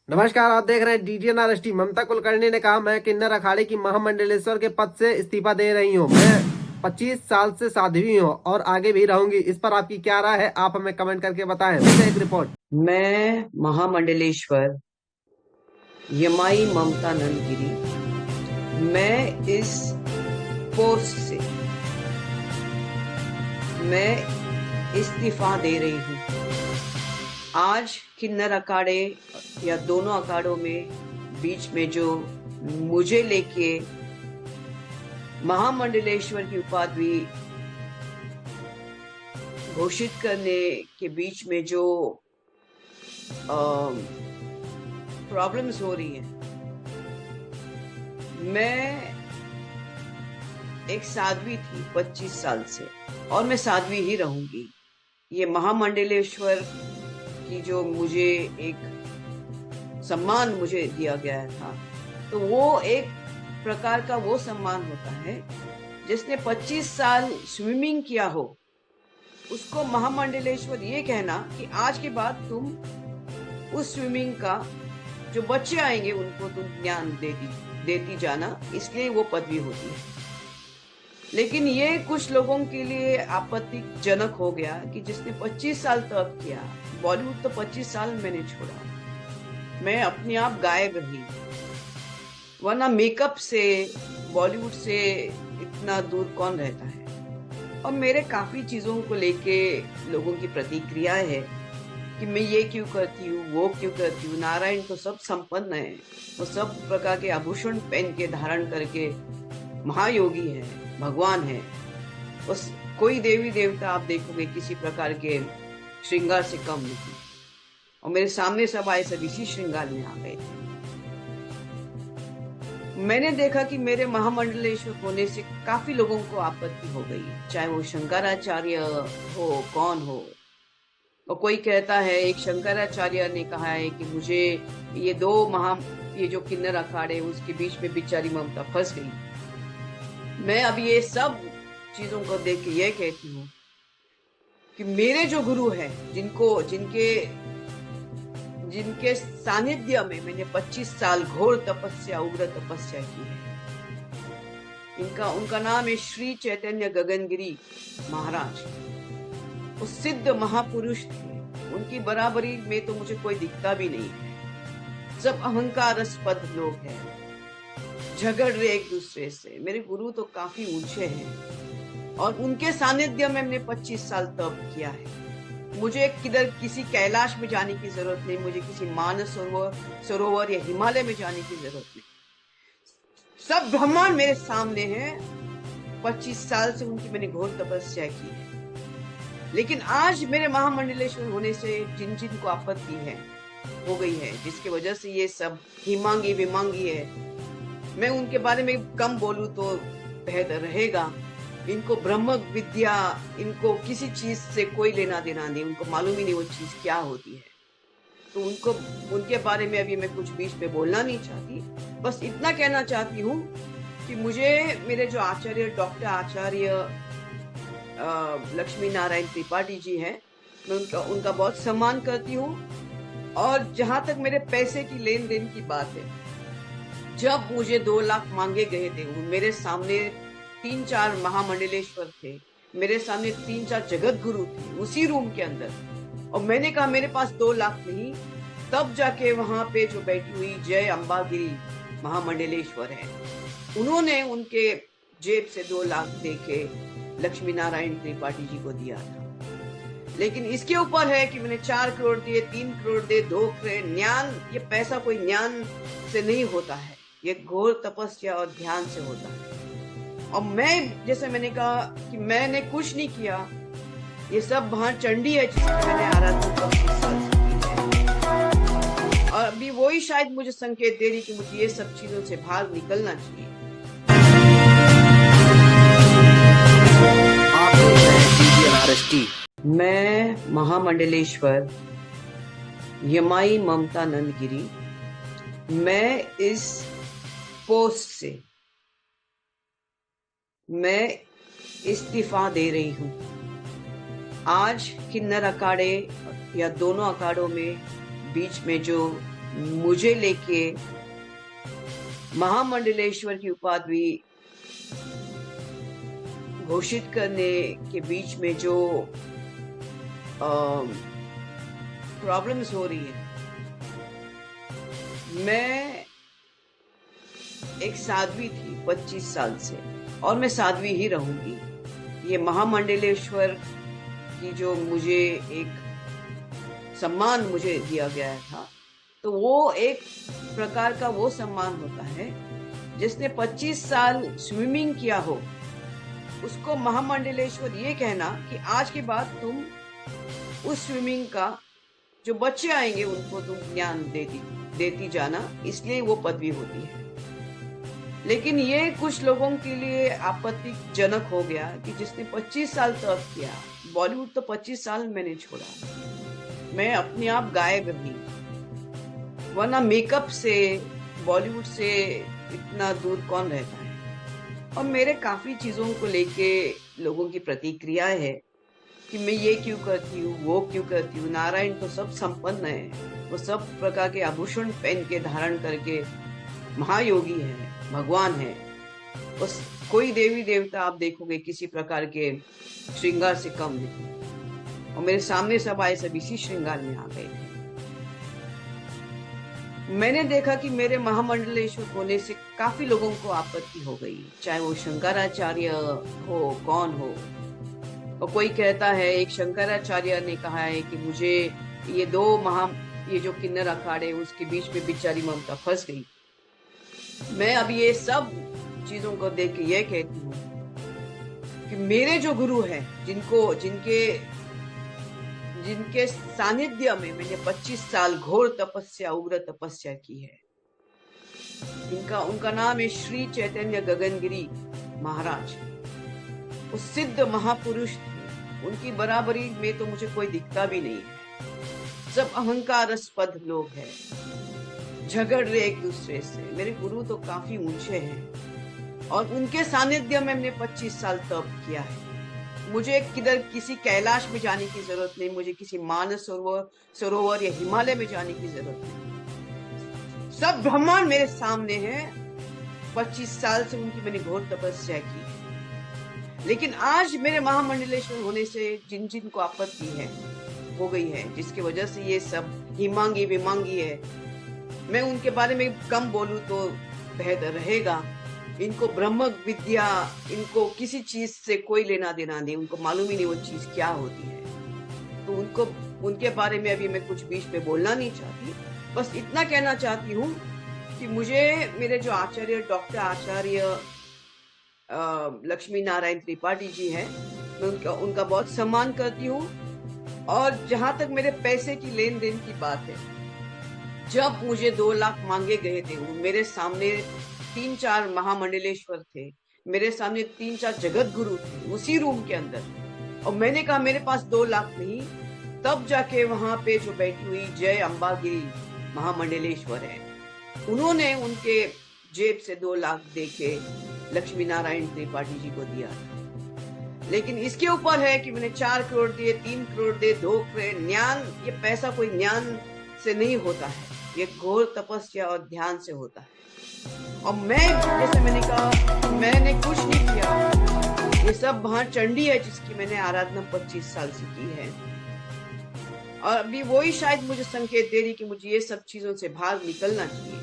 नमस्कार, आप देख रहे हैं डीटीएन आरएसटी। ममता कुलकर्णी ने कहा, मैं किन्नर अखाड़े की महामंडलेश्वर के पद से इस्तीफा दे रही हूं। मैं 25 साल से साध्वी हूं और आगे भी रहूंगी। इस पर आपकी क्या राय है, आप हमें कमेंट करके बताएं। एक रिपोर्ट। मैं महामंडलेश्वर यमाई ममता नंदगिरी, मैं इस पोस्ट से मैं इस्तीफा दे रही हूँ। आज किन्नर अखाड़े या दोनों अखाड़ों में बीच में जो मुझे लेके महामंडलेश्वर की उपाधि घोषित करने के बीच में जो प्रॉब्लम्स हो रही हैं, मैं एक साध्वी थी 25 साल से और मैं साध्वी ही रहूंगी। ये महामंडलेश्वर की जो मुझे एक सम्मान मुझे दिया गया था, तो वो एक प्रकार का वो सम्मान होता है जिसने 25 साल स्विमिंग किया हो, उसको महामंडलेश्वर ये कहना कि आज के बाद तुम उस स्विमिंग का जो बच्चे आएंगे उनको तुम ज्ञान देती जाना, इसलिए वो पदवी होती है। लेकिन ये कुछ लोगों के लिए आपत्तिजनक हो गया कि जिसने 25 साल तक किया, बॉलीवुड तो 25 साल मैंने छोड़ा, मैं अपने आप गायब रही, वरना मेकअप से बॉलीवुड से इतना दूर कौन रहता है। और मेरे काफी चीजों को लेके लोगों की प्रतिक्रिया है कि मैं ये क्यों करती हूँ, वो क्यों करती हूँ। नारायण तो सब संपन्न है, वो सब प्रकार के आभूषण पहन के धारण करके महायोगी है, भगवान है। उस कोई देवी देवता आप देखोगे किसी प्रकार के श्रृंगार से कम नहीं, और मेरे सामने सब आए सब इसी श्रृंगार में आ गए थे। मैंने देखा कि मेरे महामंडलेश्वर होने से काफी लोगों को आपत्ति हो गई, चाहे वो शंकराचार्य हो, कौन हो। और कोई कहता है, एक शंकराचार्य ने कहा है कि मुझे ये जो किन्नर अखाड़े उसके बीच में बेचारी ममता फंस गई। मैं अब ये सब चीजों को देख के ये कहती हूँ कि मेरे जो गुरु हैं, जिनके सानिध्य में मैंने 25 साल घोर तपस्या, उग्र तपस्या की है, उनका नाम है श्री चैतन्य गगनगिरी महाराज। वो सिद्ध महापुरुष थे, उनकी बराबरी में तो मुझे कोई दिखता भी नहीं है। सब अहंकारस्पद लोग हैं, झगड़ रहे एक दूसरे से। मेरे गुरु तो काफी ऊंचे हैं और उनके सानिध्य में मैंने 25 साल तप किया है। मुझे किसी कैलाश में जाने की जरूरत नहीं, मुझे किसी मानस सरोवर या हिमालय में जाने की जरूरत नहीं। सब ब्रह्मांड मेरे सामने है। 25 साल से उनकी मैंने घोर तपस्या की है। लेकिन आज मेरे महामंडलेश्वर होने से जिन को आपत्ति हो गई है, जिसकी वजह से ये सब हिमांगी विमांगी है, मैं उनके बारे में कम बोलूं तो बेहतर रहेगा। इनको ब्रह्म विद्या, इनको किसी चीज से कोई लेना देना नहीं, उनको मालूम ही नहीं वो चीज क्या होती है। तो उनके बारे में अभी मैं कुछ बीच में बोलना नहीं चाहती। बस इतना कहना चाहती हूँ कि मुझे मेरे जो आचार्य, डॉक्टर आचार्य लक्ष्मी नारायण त्रिपाठी जी हैं, मैं उनका बहुत सम्मान करती हूँ। और जहां तक मेरे पैसे की लेन देन की बात है, जब मुझे 2 लाख मांगे गए थे, मेरे सामने 3-4 महामंडलेश्वर थे, मेरे सामने 3-4 जगत गुरु थे उसी रूम के अंदर, और मैंने कहा मेरे पास 2 लाख नहीं। तब जाके वहां पे जो बैठी हुई जय अंबागिरी महामंडलेश्वर है, उन्होंने उनके जेब से 2 लाख देके लक्ष्मी नारायण त्रिपाठी जी को दिया था। लेकिन इसके ऊपर है कि मैंने 4 करोड़ दिए, 3 करोड़ दिए, 2 करोड़। ज्ञान, ये पैसा कोई ज्ञान से नहीं होता है, ये घोर तपस्या और ध्यान से होता है। और मैं, जैसे मैंने कहा कि मैंने कुछ नहीं किया, ये सब वहां चंडी है जिसकी मैंने आराधना 25 साल से की है। और अभी वही शायद मुझे संकेत दे रही कि मुझे ये सब चीजों से बाहर निकलना चाहिए। मैं महामंडलेश्वर यमाई ममता नंदगिरी, मैं इस पोस्ट से मैं इस्तीफा दे रही हूँ। आज किन्नर अखाड़े या दोनों अखाड़ों में बीच में जो मुझे लेके महामंडलेश्वर की उपाधि घोषित करने के बीच में जो प्रॉब्लम्स हो रही है, मैं एक साध्वी थी 25 साल से, और मैं साध्वी ही रहूंगी। ये महामंडलेश्वर की जो मुझे एक सम्मान मुझे दिया गया था, तो वो एक प्रकार का वो सम्मान होता है जिसने 25 साल स्विमिंग किया हो, उसको महामंडलेश्वर ये कहना कि आज के बाद तुम उस स्विमिंग का जो बच्चे आएंगे उनको तुम ज्ञान देती जाना, इसलिए वो पदवी होती है। लेकिन ये कुछ लोगों के लिए आपत्तिजनक हो गया कि जिसने 25 साल तप किया, बॉलीवुड तो 25 साल मैंने छोड़ा, मैं अपने आप गायब रही, वरना मेकअप से बॉलीवुड से इतना दूर कौन रहता है। और मेरे काफी चीजों को लेके लोगों की प्रतिक्रिया है कि मैं ये क्यों करती हूँ, वो क्यों करती हूँ। नारायण तो सब संपन्न है, वो सब प्रकार के आभूषण पहन के धारण करके महायोगी है, भगवान है। बस कोई देवी देवता आप देखोगे किसी प्रकार के श्रृंगार से कम नहीं, और मेरे सामने सब आए सब इसी श्रृंगार में आ गए थे। मैंने देखा कि मेरे महामंडलेश्वर होने से काफी लोगों को आपत्ति हो गई, चाहे वो शंकराचार्य हो, कौन हो। और कोई कहता है, एक शंकराचार्य ने कहा है कि मुझे ये जो किन्नर अखाड़े उसके बीच में बेचारी ममता फंस गई। मैं अब ये सब चीजों को देख के ये कहती हूँ कि मेरे जो गुरु हैं, जिनके सानिध्य में मैंने 25 साल घोर तपस्या, उग्र तपस्या की है, उनका नाम है श्री चैतन्य गगनगिरी महाराज। वो सिद्ध महापुरुष थे, उनकी बराबरी में तो मुझे कोई दिखता भी नहीं है। सब अहंकारास्पद लोग हैं, झगड़ रहे एक दूसरे से। मेरे गुरु तो काफी ऊंचे हैं, और उनके सानिध्य में मैंने 25 साल तप किया है। मुझे किसी कैलाश में जाने की जरूरत नहीं, मुझे किसी मानस सरोवर या हिमालय में जाने की जरूरत नहीं। सब ब्रह्मांड मेरे सामने है। 25 साल से उनकी मैंने घोर तपस्या की है। लेकिन आज मेरे महामंडलेश्वर होने से जिन को आपत्ति हो गई है, जिसकी वजह से ये सब हिमांगी विमांगी है, मैं उनके बारे में कम बोलूं तो बेहतर रहेगा। इनको ब्रह्म विद्या, इनको किसी चीज से कोई लेना देना नहीं, उनको मालूम ही नहीं वो चीज क्या होती है। तो उनके बारे में अभी मैं कुछ बीच में बोलना नहीं चाहती। बस इतना कहना चाहती हूँ कि मुझे मेरे जो आचार्य, डॉक्टर आचार्य लक्ष्मी नारायण त्रिपाठी जी हैं, मैं उनका बहुत सम्मान करती हूँ। और जहां तक मेरे पैसे की लेन देन की बात है, जब मुझे 2 लाख मांगे गए थे, मेरे सामने 3-4 महामंडलेश्वर थे, मेरे सामने 3-4 जगत गुरु थे उसी रूम के अंदर, और मैंने कहा मेरे पास 2 लाख नहीं। तब जाके वहां पे जो बैठी हुई जय अंबागिरी महामंडलेश्वर है, उन्होंने उनके जेब से 2 लाख देके लक्ष्मी नारायण त्रिपाठी जी को दिया था। लेकिन इसके ऊपर है कि मैंने 4 करोड़ दिए, 3 करोड़ दिए, 2 करोड़। ज्ञान, ये पैसा कोई ज्ञान से नहीं होता है, ये घोर तपस्या और ध्यान से होता है। और मैं, जैसे मैंने कहा, मैंने कुछ नहीं किया। ये सब महाचंडी है जिसकी मैंने आराधना 25 साल से की है, और अभी वही शायद मुझे संकेत दे रही कि मुझे ये सब चीजों से बाहर निकलना चाहिए।